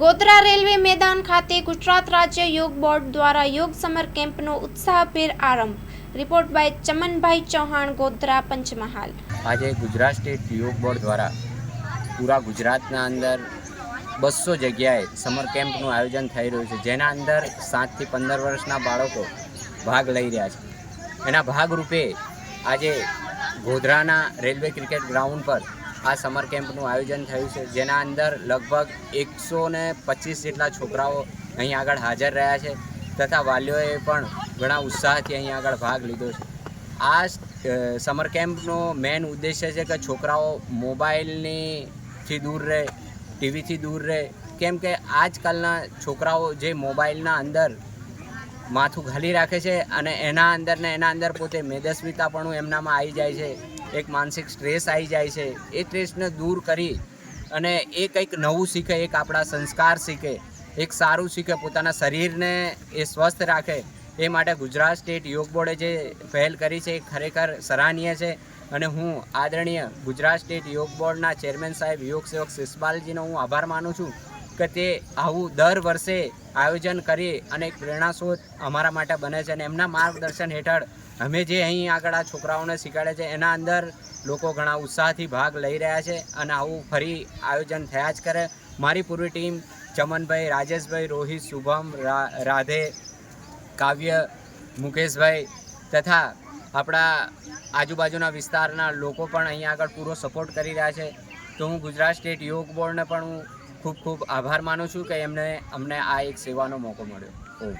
Godhra railway મેદાન ખાતે ગુજરાત રાજ્ય યોગ બોર્ડ દ્વારા યોગ સમર કેમ્પનો ઉત્સાહભેર આરંભ। Report by Chamanbhai Chauhan, Godhra, Panchmahal. આજે ગુજરાત સ્ટેટ યોગ બોર્ડ દ્વારા પૂરા ગુજરાતના અંદર 200 જગ્યાએ સમર કેમ્પનું આયોજન થઈ રહ્યું છે, જેના અંદર 7 થી 15 વર્ષના બાળકો ભાગ લઈ રહ્યા છે। એના ભાગરૂપે આજે ગોધરાના રેલવે ક્રિકેટ ગ્રાઉન્ડ પર આ સમર કેમ્પનું આયોજન થયું છે, જેના અંદર લગભગ 125 જેટલા છોકરાઓ અહીં આગળ હાજર રહ્યા છે તથા વાલીઓએ પણ ઘણા ઉત્સાહથી અહીં આગળ ભાગ લીધો છે। આ સમર કેમ્પનો મેઇન ઉદ્દેશ્ય છે કે છોકરાઓ મોબાઈલથી દૂર રહે, ટીવીથી દૂર રહે, કેમ કે આજકાલના છોકરાઓ જે મોબાઈલના અંદર માથું ઘાલી રાખે છે અને એના અંદર પોતે મેદસ્વીતાપણું એમનામાં આવી જાય છે, એક માનસિક સ્ટ્રેસ આવી જાય છે। એ સ્ટ્રેસને દૂર કરી અને એ કંઈક નવું શીખે, એક આપણા સંસ્કાર શીખે, એક સારું શીખે, પોતાના શરીરને એ સ્વસ્થ રાખે, એ માટે ગુજરાત સ્ટેટ યોગ બોર્ડે જે પહેલ કરી છે એ ખરેખર સરાહનીય છે। અને હું આદરણીય ગુજરાત સ્ટેટ યોગ બોર્ડના ચેરમેન સાહેબ યોગ સેવક શિષપાલજીનો હું આભાર માનું છું કે તે આવું દર વર્ષે આયોજન કરી અને એક પ્રેરણાસ્ત્રોત અમારા માટે બને છે અને એમના માર્ગદર્શન હેઠળ અમે જે અહીં આગળ આ છોકરાઓને શીખવાડે છે એના અંદર લોકો ઘણા ઉત્સાહથી ભાગ લઈ રહ્યા છે અને આવું ફરી આયોજન થયા જ કરે। મારી પૂરી ટીમ ચમનભાઈ, રાજેશભાઈ, રોહિત, શુભમ, રાધે, કાવ્ય, મુકેશભાઈ તથા આપણા આજુબાજુના વિસ્તારના લોકો પણ અહીં આગળ પૂરો સપોર્ટ કરી રહ્યા છે। તો હું ગુજરાત સ્ટેટ યોગ બોર્ડને પણ હું ખૂબ ખૂબ આભાર માનું છું કે અમને આ એક સેવાનો મોકો મળ્યો।